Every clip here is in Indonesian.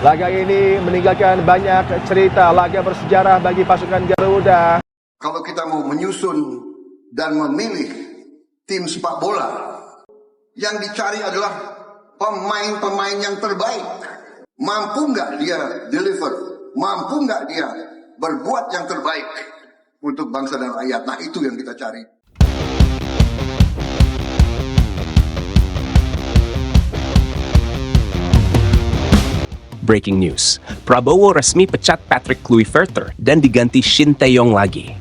Laga ini meninggalkan banyak cerita, laga bersejarah bagi pasukan Garuda. Kalau kita mau menyusun dan memilih tim sepak bola, yang dicari adalah pemain-pemain yang terbaik. Mampu nggak dia deliver? Mampu nggak dia berbuat yang terbaik untuk bangsa dan rakyat? Nah, itu yang kita cari. Breaking news, Prabowo resmi pecat Patrick Kluivert dan diganti Shin Tae-yong lagi.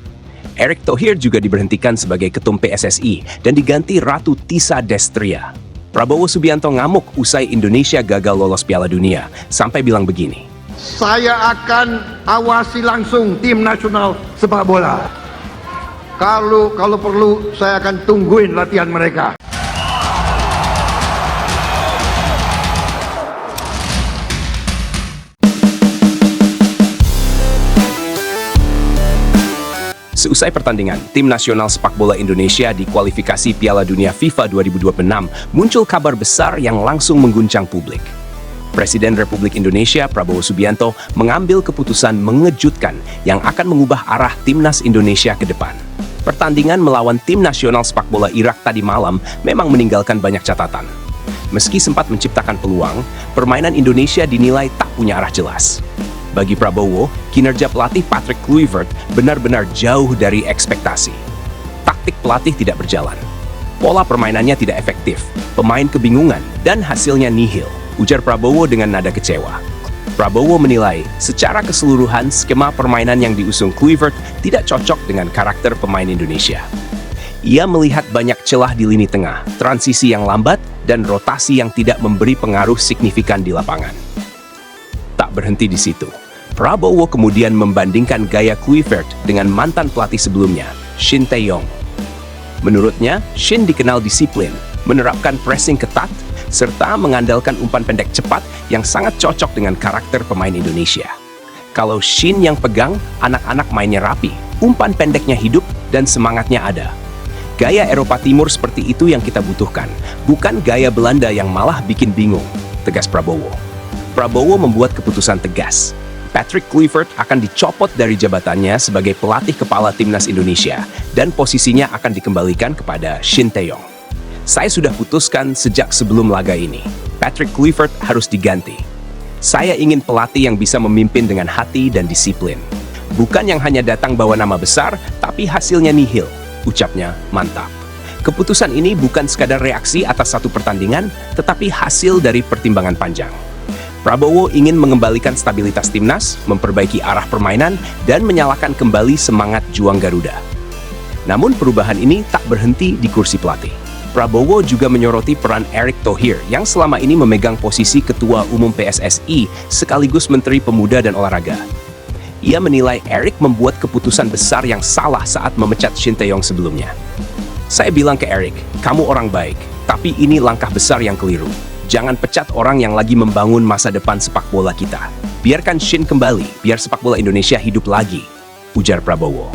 Erick Thohir juga diberhentikan sebagai ketum PSSI dan diganti Ratu Tisa Destria. Prabowo Subianto ngamuk usai Indonesia gagal lolos Piala Dunia, sampai bilang begini. Saya akan awasi langsung tim nasional sepak bola. Kalau perlu saya akan tungguin latihan mereka. Seusai pertandingan, tim nasional sepak bola Indonesia di kualifikasi Piala Dunia FIFA 2026 muncul kabar besar yang langsung mengguncang publik. Presiden Republik Indonesia Prabowo Subianto mengambil keputusan mengejutkan yang akan mengubah arah timnas Indonesia ke depan. Pertandingan melawan tim nasional sepak bola Irak tadi malam memang meninggalkan banyak catatan. Meski sempat menciptakan peluang, permainan Indonesia dinilai tak punya arah jelas. Bagi Prabowo, kinerja pelatih Patrick Kluivert benar-benar jauh dari ekspektasi. Taktik pelatih tidak berjalan. Pola permainannya tidak efektif, pemain kebingungan, dan hasilnya nihil, ujar Prabowo dengan nada kecewa. Prabowo menilai, secara keseluruhan skema permainan yang diusung Kluivert tidak cocok dengan karakter pemain Indonesia. Ia melihat banyak celah di lini tengah, transisi yang lambat, dan rotasi yang tidak memberi pengaruh signifikan di lapangan. Tak berhenti di situ. Prabowo kemudian membandingkan gaya Kluivert dengan mantan pelatih sebelumnya, Shin Tae-yong. Menurutnya, Shin dikenal disiplin, menerapkan pressing ketat, serta mengandalkan umpan pendek cepat yang sangat cocok dengan karakter pemain Indonesia. Kalau Shin yang pegang, anak-anak mainnya rapi, umpan pendeknya hidup, dan semangatnya ada. Gaya Eropa Timur seperti itu yang kita butuhkan, bukan gaya Belanda yang malah bikin bingung, tegas Prabowo. Prabowo membuat keputusan tegas. Patrick Kluivert akan dicopot dari jabatannya sebagai pelatih kepala timnas Indonesia dan posisinya akan dikembalikan kepada Shin Tae-yong. Saya sudah putuskan sejak sebelum laga ini. Patrick Kluivert harus diganti. Saya ingin pelatih yang bisa memimpin dengan hati dan disiplin. Bukan yang hanya datang bawa nama besar, tapi hasilnya nihil, ucapnya mantap. Keputusan ini bukan sekadar reaksi atas satu pertandingan, tetapi hasil dari pertimbangan panjang. Prabowo ingin mengembalikan stabilitas timnas, memperbaiki arah permainan, dan menyalakan kembali semangat juang Garuda. Namun perubahan ini tak berhenti di kursi pelatih. Prabowo juga menyoroti peran Erick Thohir yang selama ini memegang posisi Ketua Umum PSSI sekaligus Menteri Pemuda dan Olahraga. Ia menilai Erick membuat keputusan besar yang salah saat memecat Shin Tae-yong sebelumnya. Saya bilang ke Erick, kamu orang baik, tapi ini langkah besar yang keliru. Jangan pecat orang yang lagi membangun masa depan sepak bola kita. Biarkan Shin kembali, biar sepak bola Indonesia hidup lagi, ujar Prabowo.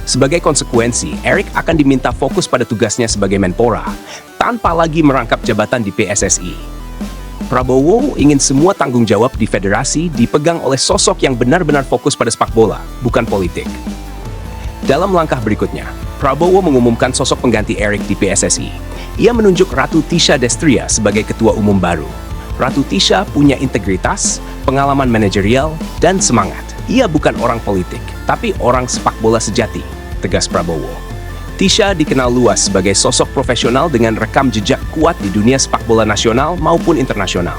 Sebagai konsekuensi, Erick akan diminta fokus pada tugasnya sebagai Menpora, tanpa lagi merangkap jabatan di PSSI. Prabowo ingin semua tanggung jawab di federasi dipegang oleh sosok yang benar-benar fokus pada sepak bola, bukan politik. Dalam langkah berikutnya, Prabowo mengumumkan sosok pengganti Erick di PSSI. Ia menunjuk Ratu Tisa Destria sebagai ketua umum baru. Ratu Tisa punya integritas, pengalaman manajerial, dan semangat. Ia bukan orang politik, tapi orang sepak bola sejati, tegas Prabowo. Tisa dikenal luas sebagai sosok profesional dengan rekam jejak kuat di dunia sepak bola nasional maupun internasional.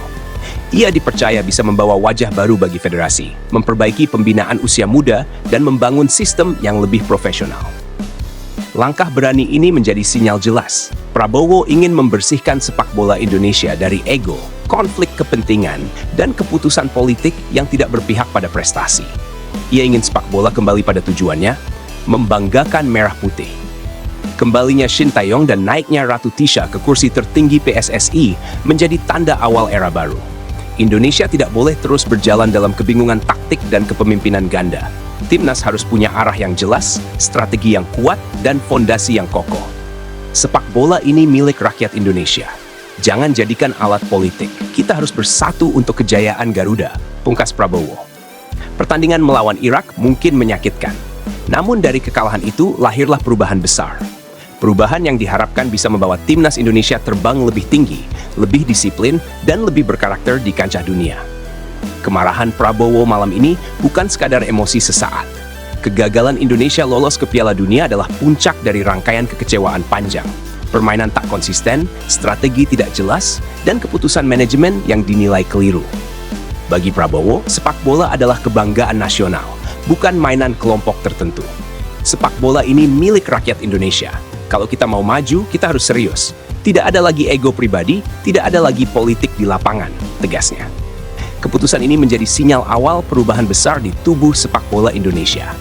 Ia dipercaya bisa membawa wajah baru bagi federasi, memperbaiki pembinaan usia muda, dan membangun sistem yang lebih profesional. Langkah berani ini menjadi sinyal jelas. Prabowo ingin membersihkan sepak bola Indonesia dari ego, konflik kepentingan, dan keputusan politik yang tidak berpihak pada prestasi. Ia ingin sepak bola kembali pada tujuannya, membanggakan merah putih. Kembalinya Shin Tae-yong dan naiknya Ratu Tisa ke kursi tertinggi PSSI menjadi tanda awal era baru. Indonesia tidak boleh terus berjalan dalam kebingungan taktik dan kepemimpinan ganda. Timnas harus punya arah yang jelas, strategi yang kuat, dan fondasi yang kokoh. Sepak bola ini milik rakyat Indonesia. Jangan jadikan alat politik. Kita harus bersatu untuk kejayaan Garuda, pungkas Prabowo. Pertandingan melawan Irak mungkin menyakitkan. Namun dari kekalahan itu lahirlah perubahan besar. Perubahan yang diharapkan bisa membawa timnas Indonesia terbang lebih tinggi, lebih disiplin, dan lebih berkarakter di kancah dunia. Kemarahan Prabowo malam ini bukan sekadar emosi sesaat. Kegagalan Indonesia lolos ke Piala Dunia adalah puncak dari rangkaian kekecewaan panjang. Permainan tak konsisten, strategi tidak jelas, dan keputusan manajemen yang dinilai keliru. Bagi Prabowo, sepak bola adalah kebanggaan nasional, bukan mainan kelompok tertentu. Sepak bola ini milik rakyat Indonesia. Kalau kita mau maju, kita harus serius. Tidak ada lagi ego pribadi, tidak ada lagi politik di lapangan, tegasnya. Keputusan ini menjadi sinyal awal perubahan besar di tubuh sepak bola Indonesia.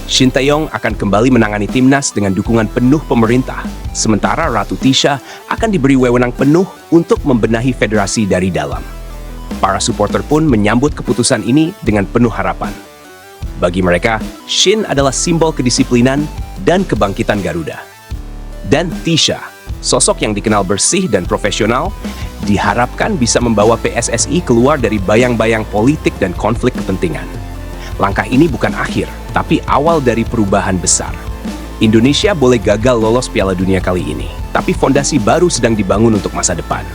Shin Tae-yong akan kembali menangani timnas dengan dukungan penuh pemerintah, sementara Ratu Tisha akan diberi wewenang penuh untuk membenahi federasi dari dalam. Para supporter pun menyambut keputusan ini dengan penuh harapan. Bagi mereka, Shin adalah simbol kedisiplinan dan kebangkitan Garuda. Dan Tisha, sosok yang dikenal bersih dan profesional, diharapkan bisa membawa PSSI keluar dari bayang-bayang politik dan konflik kepentingan. Langkah ini bukan akhir, tapi awal dari perubahan besar. Indonesia boleh gagal lolos Piala Dunia kali ini, tapi fondasi baru sedang dibangun untuk masa depan.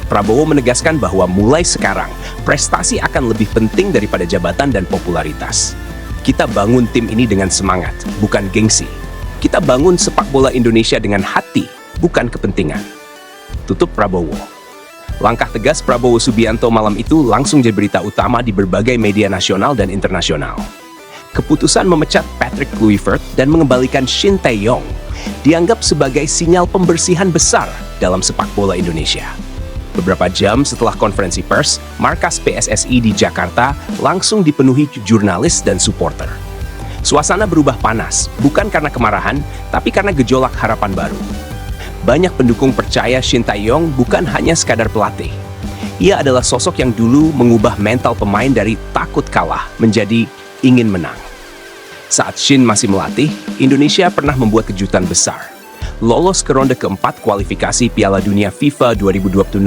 Prabowo menegaskan bahwa mulai sekarang, prestasi akan lebih penting daripada jabatan dan popularitas. Kita bangun tim ini dengan semangat, bukan gengsi. Kita bangun sepak bola Indonesia dengan hati, bukan kepentingan. Tutup Prabowo. Langkah tegas Prabowo Subianto malam itu langsung jadi berita utama di berbagai media nasional dan internasional. Keputusan memecat Patrick Kluivert dan mengembalikan Shin Tae-yong dianggap sebagai sinyal pembersihan besar dalam sepak bola Indonesia. Beberapa jam setelah konferensi pers, markas PSSI di Jakarta langsung dipenuhi jurnalis dan supporter. Suasana berubah panas, bukan karena kemarahan, tapi karena gejolak harapan baru. Banyak pendukung percaya Shin Tae-yong bukan hanya sekadar pelatih. Ia adalah sosok yang dulu mengubah mental pemain dari takut kalah menjadi ingin menang. Saat Shin masih melatih, Indonesia pernah membuat kejutan besar. Lolos ke ronde keempat kualifikasi Piala Dunia FIFA 2026,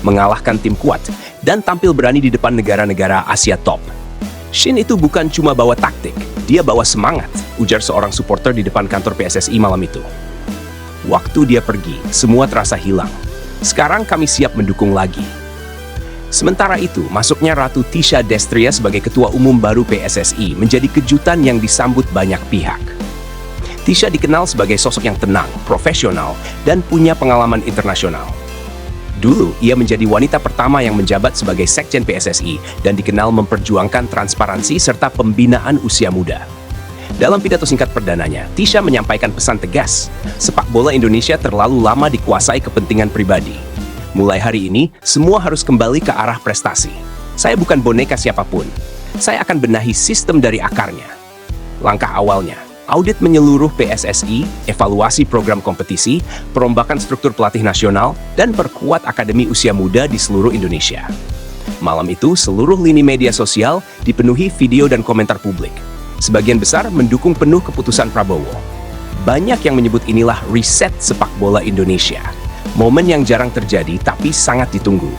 mengalahkan tim kuat, dan tampil berani di depan negara-negara Asia top. Shin itu bukan cuma bawa taktik, dia bawa semangat, ujar seorang supporter di depan kantor PSSI malam itu. Waktu dia pergi, semua terasa hilang. Sekarang kami siap mendukung lagi. Sementara itu, masuknya Ratu Tisha Destria sebagai ketua umum baru PSSI menjadi kejutan yang disambut banyak pihak. Tisha dikenal sebagai sosok yang tenang, profesional, dan punya pengalaman internasional. Dulu, ia menjadi wanita pertama yang menjabat sebagai Sekjen PSSI dan dikenal memperjuangkan transparansi serta pembinaan usia muda. Dalam pidato singkat perdananya, Tisha menyampaikan pesan tegas, sepak bola Indonesia terlalu lama dikuasai kepentingan pribadi. Mulai hari ini, semua harus kembali ke arah prestasi. Saya bukan boneka siapapun. Saya akan benahi sistem dari akarnya. Langkah awalnya, audit menyeluruh PSSI, evaluasi program kompetisi, perombakan struktur pelatih nasional, dan perkuat akademi usia muda di seluruh Indonesia. Malam itu, seluruh lini media sosial dipenuhi video dan komentar publik. Sebagian besar mendukung penuh keputusan Prabowo. Banyak yang menyebut inilah reset sepak bola Indonesia. Momen yang jarang terjadi tapi sangat ditunggu.